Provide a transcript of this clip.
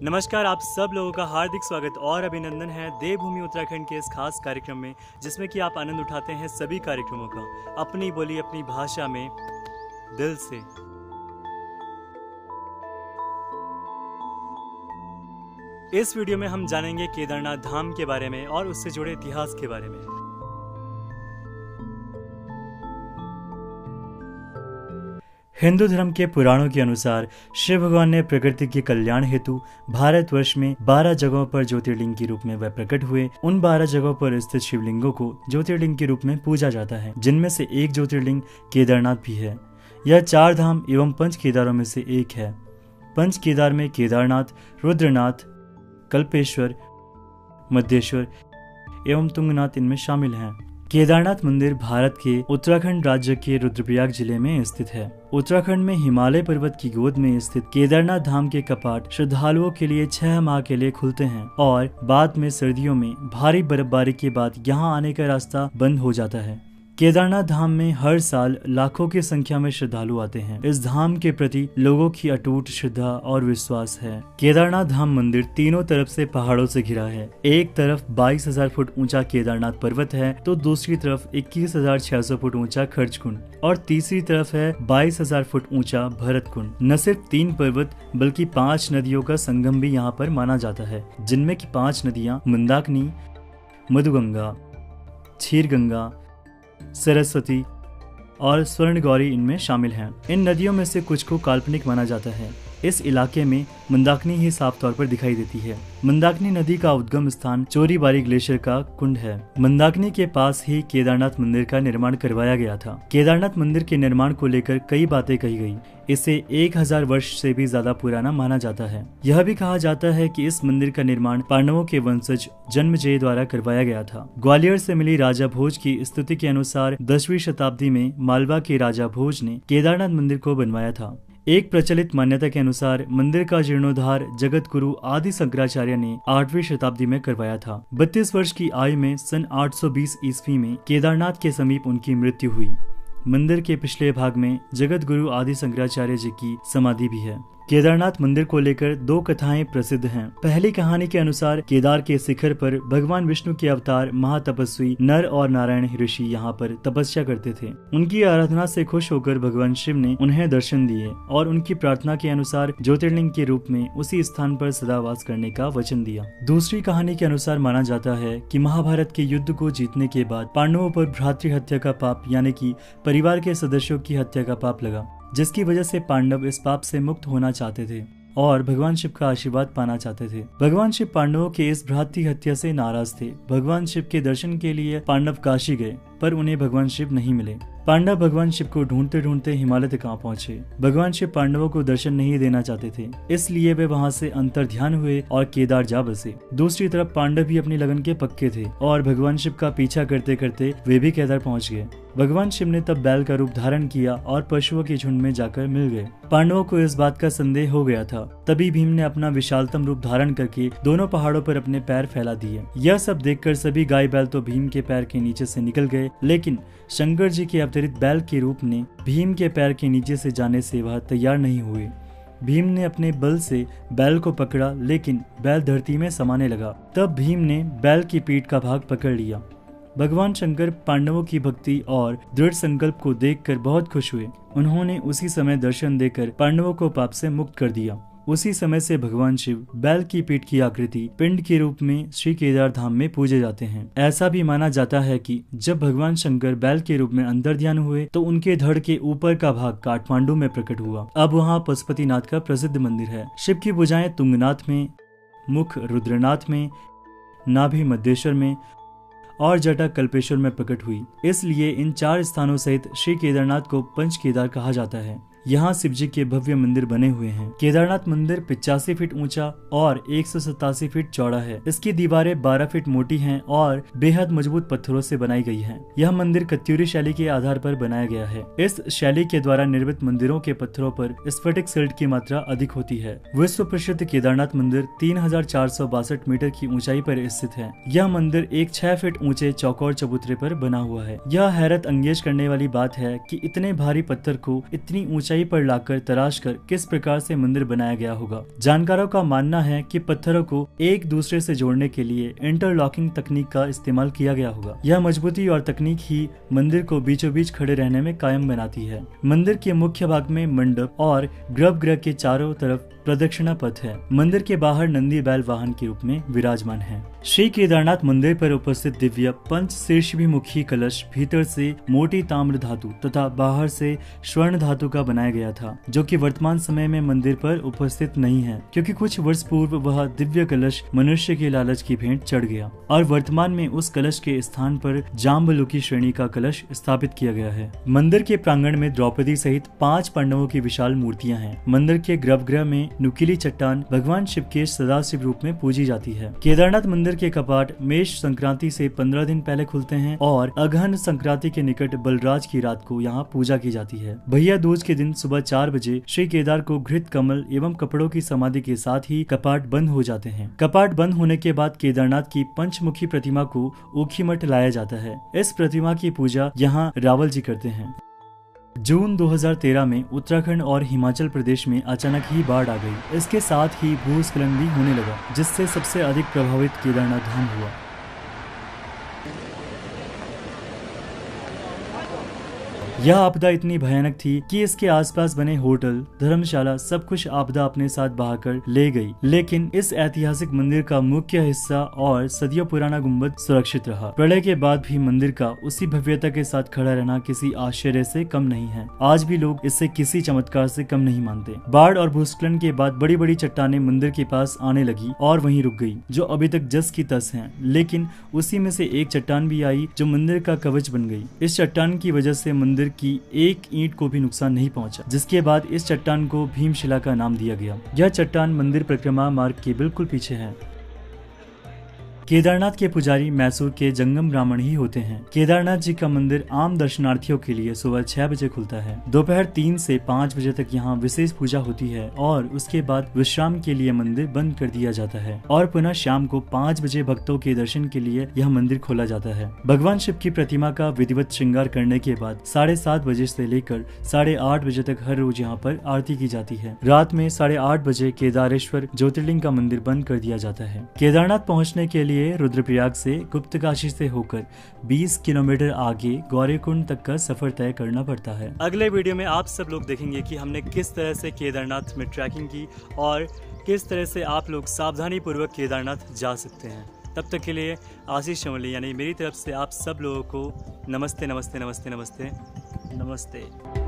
नमस्कार, आप सब लोगों का हार्दिक स्वागत और अभिनंदन है देवभूमि उत्तराखंड के इस खास कार्यक्रम में, जिसमें कि आप आनंद उठाते हैं सभी कार्यक्रमों का अपनी बोली अपनी भाषा में दिल से। इस वीडियो में हम जानेंगे केदारनाथ धाम के बारे में और उससे जुड़े इतिहास के बारे में। हिंदू धर्म के पुराणों के अनुसार शिव भगवान ने प्रकृति के कल्याण हेतु भारतवर्ष में 12 जगहों पर ज्योतिर्लिंग के रूप में वह प्रकट हुए। उन 12 जगहों पर स्थित शिवलिंगों को ज्योतिर्लिंग के रूप में पूजा जाता है, जिनमें से एक ज्योतिर्लिंग केदारनाथ भी है। यह 4 धाम एवं 5 केदारों में से एक है। 5 केदार में केदारनाथ, रुद्रनाथ, कल्पेश्वर, मध्येश्वर एवं तुंगनाथ इनमें शामिल हैं। केदारनाथ मंदिर भारत के उत्तराखंड राज्य के रुद्रप्रयाग जिले में स्थित है। उत्तराखंड में हिमालय पर्वत की गोद में स्थित केदारनाथ धाम के कपाट श्रद्धालुओं के लिए 6 माह के लिए खुलते हैं और बाद में सर्दियों में भारी बर्फबारी के बाद यहाँ आने का रास्ता बंद हो जाता है। केदारनाथ धाम में हर साल लाखों की संख्या में श्रद्धालु आते हैं। इस धाम के प्रति लोगों की अटूट श्रद्धा और विश्वास है। केदारनाथ धाम मंदिर तीनों तरफ से पहाड़ों से घिरा है। एक तरफ 22,000 फुट ऊंचा केदारनाथ पर्वत है तो दूसरी तरफ 21,600 फुट ऊंचा खर्चकुंड और तीसरी तरफ है 22,000 फुट ऊंचा भरतकुंड। न सिर्फ 3 पर्वत बल्कि 5 नदियों का संगम भी यहाँ पर माना जाता है, जिनमें की 5 नदियाँ मंदाकिनी, मधुगंगा, क्षीरगंगा, सरस्वती और स्वर्णगौरी इनमें शामिल हैं। इन नदियों में से कुछ को काल्पनिक माना जाता है। इस इलाके में मंदाकिनी ही साफ तौर पर दिखाई देती है। मंदाकिनी नदी का उद्गम स्थान चोरीबारी ग्लेशियर का कुंड है। मंदाकिनी के पास ही केदारनाथ मंदिर का निर्माण करवाया गया था। केदारनाथ मंदिर के निर्माण को लेकर कई बातें कही गई। इसे 1000 वर्ष से भी ज्यादा पुराना माना जाता है। यह भी कहा जाता है कि इस मंदिर का निर्माण पांडवों के वंशज जन्मेजय द्वारा करवाया गया था। ग्वालियर से मिली राजा भोज की स्तुति के अनुसार 10वीं शताब्दी में मालवा के राजा भोज ने केदारनाथ मंदिर को बनवाया था। एक प्रचलित मान्यता के अनुसार मंदिर का जीर्णोद्धार जगत गुरु आदि शंकराचार्य ने 8वीं शताब्दी में करवाया था। 32 वर्ष की आयु में सन 820 ईस्वी में केदारनाथ के समीप उनकी मृत्यु हुई। मंदिर के पिछले भाग में जगत गुरु आदि शंकराचार्य जी की समाधि भी है। केदारनाथ मंदिर को लेकर 2 कथाएं प्रसिद्ध हैं। पहली कहानी के अनुसार केदार के शिखर पर भगवान विष्णु के अवतार महातपस्वी नर और नारायण ऋषि यहाँ पर तपस्या करते थे। उनकी आराधना से खुश होकर भगवान शिव ने उन्हें दर्शन दिए और उनकी प्रार्थना के अनुसार ज्योतिर्लिंग के रूप में उसी स्थान पर सदावास करने का वचन दिया। दूसरी कहानी के अनुसार माना जाता है कि महाभारत के युद्ध को जीतने के बाद पांडवों पर भ्रातृ हत्या का पाप यानी कि परिवार के सदस्यों की हत्या का पाप लगा, जिसकी वजह से पांडव इस पाप से मुक्त होना चाहते थे और भगवान शिव का आशीर्वाद पाना चाहते थे। भगवान शिव पांडवों के इस भ्रातृ हत्या से नाराज थे। भगवान शिव के दर्शन के लिए पांडव काशी गए, पर उन्हें भगवान शिव नहीं मिले। पांडव भगवान शिव को ढूंढते ढूंढते हिमालय तक आ पहुंचे। भगवान शिव पांडवों को दर्शन नहीं देना चाहते थे, इसलिए वे वहां से अंतर्ध्यान हुए और केदार जा बसे। दूसरी तरफ पांडव भी अपनी लगन के पक्के थे और भगवान शिव का पीछा करते करते वे भी केदार पहुंच गए। भगवान शिव ने तब बैल का रूप धारण किया और पशुओं के झुंड में जाकर मिल गए। पांडवों को इस बात का संदेह हो गया था। तभी भीम ने अपना विशालतम रूप धारण करके दोनों पहाड़ों पर अपने पैर फैला दिए। यह सब देखकर सभी गाय बैल तो भीम के पैर के नीचे से निकल गए, लेकिन शंकर जी के अवतरित बैल के रूप ने भीम के पैर के नीचे से जाने से वह तैयार नहीं हुए। भीम ने अपने बल से बैल को पकड़ा, लेकिन बैल धरती में समाने लगा। तब भीम ने बैल की पीठ का भाग पकड़ लिया। भगवान शंकर पांडवों की भक्ति और दृढ़ संकल्प को देखकर बहुत खुश हुए। उन्होंने उसी समय दर्शन देकर पांडवों को पाप से मुक्त कर दिया। उसी समय से भगवान शिव बैल की पीठ की आकृति पिंड के रूप में श्री केदार धाम में पूजे जाते हैं। ऐसा भी माना जाता है कि जब भगवान शंकर बैल के रूप में अंतर्ध्यान हुए तो उनके धड़ के ऊपर का भाग काठमांडू में प्रकट हुआ। अब वहाँ पशुपतिनाथ का प्रसिद्ध मंदिर है। शिव की भुजाएं तुंगनाथ में, मुख रुद्रनाथ में, नाभि मध्येश्वर में और जटा कल्पेश्वर में प्रकट हुई। इसलिए इन 4 स्थानों सहित श्री केदारनाथ को पंच केदार कहा जाता है। यहाँ शिव जी के भव्य मंदिर बने हुए हैं। केदारनाथ मंदिर 85 फीट ऊंचा और 187 फीट चौड़ा है। इसकी दीवारें 12 फीट मोटी हैं और बेहद मजबूत पत्थरों से बनाई गई हैं। यह मंदिर कत्यूरी शैली के आधार पर बनाया गया है। इस शैली के द्वारा निर्मित मंदिरों के पत्थरों पर स्फटिक सिल्ट की मात्रा अधिक होती है। विश्व प्रसिद्ध केदारनाथ मंदिर 3462 मीटर की ऊंचाई पर स्थित है। यह मंदिर एक 6 फीट ऊंचे चौकोर चबूतरे पर बना हुआ है। यह हैरत अंगेज करने वाली बात है कि इतने भारी पत्थर को इतनी ऊंचाई ऊंचाई पर लाकर तराश कर किस प्रकार से मंदिर बनाया गया होगा। जानकारों का मानना है कि पत्थरों को एक दूसरे से जोड़ने के लिए इंटरलॉकिंग तकनीक का इस्तेमाल किया गया होगा। यह मजबूती और तकनीक ही मंदिर को बीचों बीच खड़े रहने में कायम बनाती है। मंदिर के मुख्य भाग में मंडप और गर्भगृह के चारों तरफ प्रदक्षिणा पथ है। मंदिर के बाहर नंदी बैल वाहन के रूप में विराजमान है। श्री केदारनाथ मंदिर पर उपस्थित दिव्य पंच शीर्षभिमुखी कलश भीतर से मोटी ताम्र धातु तथा बाहर से स्वर्ण धातु का बनाया गया था, जो कि वर्तमान समय में मंदिर पर उपस्थित नहीं है, क्योंकि कुछ वर्ष पूर्व वह दिव्य कलश मनुष्य के लालच की भेंट चढ़ गया और वर्तमान में उस कलश के स्थान पर जाम्बलुकी श्रेणी का कलश स्थापित किया गया है। मंदिर के प्रांगण में द्रौपदी सहित 5 पांडवों की विशाल मूर्तियां हैं। मंदिर के गर्भगृह में नुकीली चट्टान भगवान शिव के सदाशिव रूप में पूजी जाती है। केदारनाथ मंदिर के कपाट मेष संक्रांति से 15 दिन पहले खुलते हैं और अगहन संक्रांति के निकट बलराज की रात को यहाँ पूजा की जाती है। भैया दूज के दिन सुबह 4 बजे श्री केदार को घृत कमल एवं कपड़ों की समाधि के साथ ही कपाट बंद हो जाते हैं। कपाट बंद होने के बाद केदारनाथ की पंचमुखी प्रतिमा को ऊखीमठ लाया जाता है। इस प्रतिमा की पूजा यहाँ रावल जी करते हैं। जून 2013 में उत्तराखंड और हिमाचल प्रदेश में अचानक ही बाढ़ आ गई। इसके साथ ही भूस्खलन भी होने लगा, जिससे सबसे अधिक प्रभावित केदारनाथ धाम हुआ। यह आपदा इतनी भयानक थी कि इसके आसपास बने होटल, धर्मशाला सब कुछ आपदा अपने साथ बहाकर ले गई, लेकिन इस ऐतिहासिक मंदिर का मुख्य हिस्सा और सदियों पुराना गुंबद सुरक्षित रहा। प्रलय के बाद भी मंदिर का उसी भव्यता के साथ खड़ा रहना किसी आश्चर्य से कम नहीं है। आज भी लोग इसे किसी चमत्कार से कम नहीं मानते। बाढ़ और भूस्खलन के बाद बड़ी बड़ी चट्टानें मंदिर के पास आने लगी और वहीं रुक गई, जो अभी तक जस की तस हैं। लेकिन उसी में से एक चट्टान भी आई जो मंदिर का कवच बन गई। इस चट्टान की वजह से मंदिर की एक ईंट को भी नुकसान नहीं पहुंचा, जिसके बाद इस चट्टान को भीमशिला का नाम दिया गया। यह चट्टान मंदिर परिक्रमा मार्ग के बिल्कुल पीछे है। केदारनाथ के पुजारी मैसूर के जंगम ब्राह्मण ही होते हैं। केदारनाथ जी का मंदिर आम दर्शनार्थियों के लिए सुबह 6 बजे खुलता है। दोपहर 3 से 5 बजे तक यहाँ विशेष पूजा होती है और उसके बाद विश्राम के लिए मंदिर बंद कर दिया जाता है और पुनः शाम को 5 बजे भक्तों के दर्शन के लिए यह मंदिर खोला जाता है। भगवान शिव की प्रतिमा का विधिवत श्रृंगार करने के बाद 7:30 बजे से लेकर 8:30 बजे तक हर रोज यहाँ पर आरती की जाती है। रात में 8:30 बजे केदारेश्वर ज्योतिर्लिंग का मंदिर बंद कर दिया जाता है। केदारनाथ पहुँचने के लिए रुद्रप्रयाग से गुप्तकाशी से होकर 20 किलोमीटर आगे गौरीकुंड तक का सफर तय करना पड़ता है। अगले वीडियो में आप सब लोग देखेंगे कि हमने किस तरह से केदारनाथ में ट्रैकिंग की और किस तरह से आप लोग सावधानी पूर्वक केदारनाथ जा सकते हैं। तब तक के लिए आशीष चमली यानी मेरी तरफ से आप सब लोगों को नमस्ते नमस्ते नमस्ते नमस्ते नमस्ते।